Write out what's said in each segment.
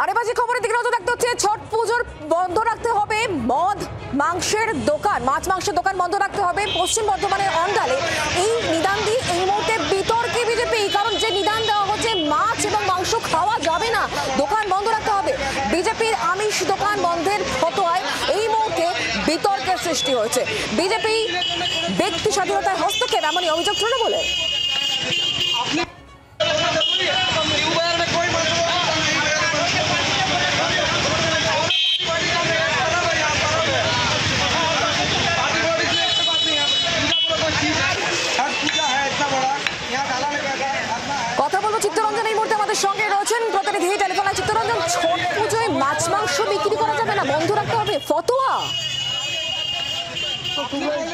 আরেবাজি খবরের দিকে নজর রাখতে হচ্ছে। ছট পুজোর বন্ধ রাখতে হবে মদ মাংসের দোকান, মাছ মাংসের দোকান বন্ধ রাখতে হবে। পশ্চিম বর্ধমানের অন্ডালে এই নিদান দিয়ে এই মুহূর্তে বিতর্কে বিজেপি, কারণ যে নিদান দেওয়া হচ্ছে মাছ এবং মাংস খাওয়া যাবে না, দোকান বন্ধ রাখতে হবে। বিজেপির আমিষ দোকান বন্ধের ফতোয়ায় এই মুহূর্তে বিতর্কের সৃষ্টি হয়েছে। বিজেপি ব্যক্তি স্বাধীনতায় হস্তক্ষেপ এমনই অভিযোগ তৃণমূলের। কথা বলবো চিত্তরঞ্জন এই মুহূর্তে আমাদের সঙ্গে রয়েছেন, প্রতিনিধি টেলিফোনে। চিত্তরঞ্জন, ছট পুজোয় মাছ মাংস বিক্রি করা যাবে না, বন্ধ রাখতে হবে, ফতোয়া।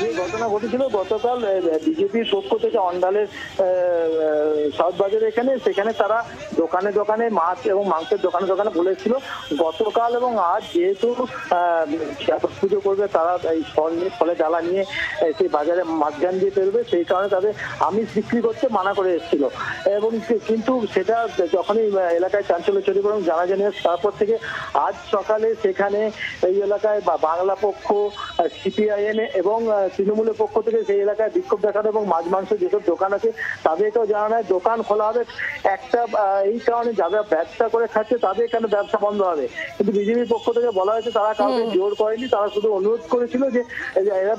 যে ঘটনা ঘটেছিল গতকাল বিজেপির পক্ষ থেকে অন্ডালের সাউথ বাজার সেখানে তারা দোকানে দোকানে মাছ এবং মাংসের দোকানে দোকানে বলেছিল গতকাল এবং আজ যেহেতু পুজো করবে, তারা এই ফলে ডালা নিয়ে সেই বাজারে মাঝখান দিয়ে পেরবে, সেই কারণে তাদের আমিষ বিক্রি করতে মানা করে এসেছিল। এবং কিন্তু সেটা যখনই এলাকায় চাঞ্চল্য ছড়িয়ে পড়ে জানা জানি, তারপর থেকে আজ সকালে সেখানে এই এলাকায় বাংলা পক্ষ, সিপিআইএম এবং তৃণমূলের পক্ষ থেকে সেই এলাকায় বিক্ষোভ দেখানো এবং মাছ মাংস যেসব দোকান আছে তাদেরকেও জানানো হয় দোকান খোলা হবে। একটা এই কারণে যারা ব্যবসা করে খাচ্ছে তাদের কেন ব্যবসা বন্ধ হবে, কিন্তু বিজেপির পক্ষ থেকে বলা হয়েছে তারা কাউকে জোর করেনি, তারা শুধু অনুরোধ করেছিল যে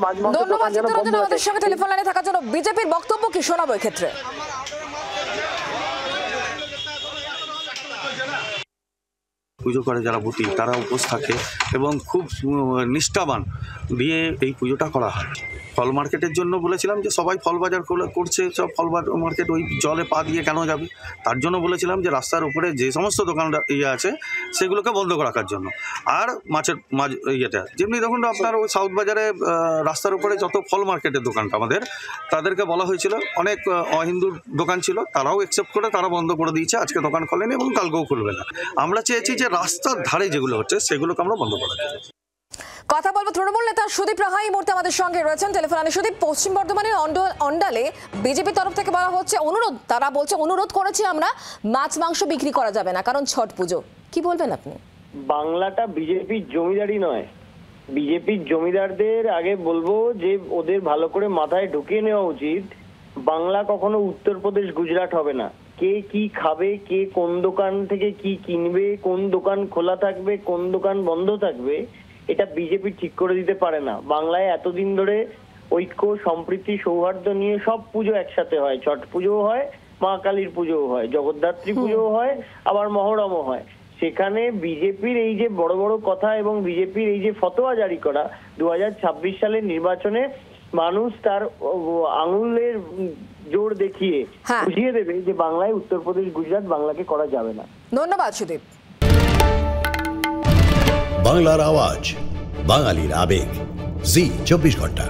মাছ মাংস দোকান যেন বন্ধ থাকে। আমাদের সঙ্গে টেলিফোন লাইনে থাকার জন্য বিজেপির বক্তব্য কি শোনাবো এক্ষেত্রে? পুজো করে যারা ভূতি তারা উপোস থাকে এবং খুব নিষ্ঠাবান দিয়ে এই পুজোটা করা হয়। ফল মার্কেটের জন্য বলেছিলাম যে সবাই ফল বাজার করছে, সব ফল মার্কেট ওই জলে পা দিয়ে কেন যাবে, তার জন্য বলেছিলাম যে রাস্তার উপরে যে সমস্ত দোকান আছে সেগুলোকে বন্ধ রাখার জন্য। আর মাছের ইয়েটা যেমনি দেখুন আপনার ওই সাউথ বাজারে রাস্তার উপরে যত ফল মার্কেটের দোকানটা আমাদের, তাদেরকে বলা হয়েছিল, অনেক অহিন্দুর দোকান ছিল তারাও অ্যাকসেপ্ট করে তারা বন্ধ করে দিয়েছে, আজকে দোকান খোলেনি এবং কালকেও খুলবে না। আমরা চেয়েছি যে রাস্তার ধারে যেগুলো হচ্ছে সেগুলোকে আমরা বন্ধ করা যায়। কথা বলবো তৃণমূল নেতা সুদীপ রাহা এই মুহূর্তে আমাদের সঙ্গে রয়েছেন টেলিফোনে। সুদীপ, পশ্চিম বর্ধমানের অন্ডালে বিজেপির তরফ থেকে বলা হচ্ছে অনুরোধ, তারা বলছে অনুরোধ করেছি আমরা, মাছ মাংস বিক্রি করা যাবে না কারণ ছট পুজো। কি বলবেন আপনি? বাংলাটা বিজেপির জমিদারি নয়, বিজেপির জমিদারদের আগে বলবো যে ওদের ভালো করে মাথায় ঢুকিয়ে নেওয়া উচিত। বাংলা কখনো উত্তরপ্রদেশ গুজরাট হবে না। কে কি খাবে, কে কোন দোকান থেকে কি কিনবে, কোন দোকান খোলা থাকবে, কোন দোকান বন্ধ থাকবে, এটা বিজেপি ঠিক করে দিতে পারে না। বাংলায় এতদিন ধরে ঐক্য, সম্প্রীতি, সৌহার্দ্য নিয়ে সব পুজো একসাথে হয়। ছট পুজোও হয়, মা কালীর পুজোও হয়, জগদ্ধাত্রী পুজোও হয়, আবার মহরমও হয়। সেখানে বিজেপির এই যে বড় বড় কথা এবং বিজেপির এই যে ফতোয়া জারি করা, 2026 সালের নির্বাচনে মানুষ তার আঙুলের জোর দেখিয়ে বুঝিয়ে দেবে যে বাংলায় উত্তরপ্রদেশ গুজরাট বাংলাকে করা যাবে না। ধন্যবাদ সুদীপ। বাংলার আওয়াজ, বাঙালির আবেগ, জি 24 ঘন্টা।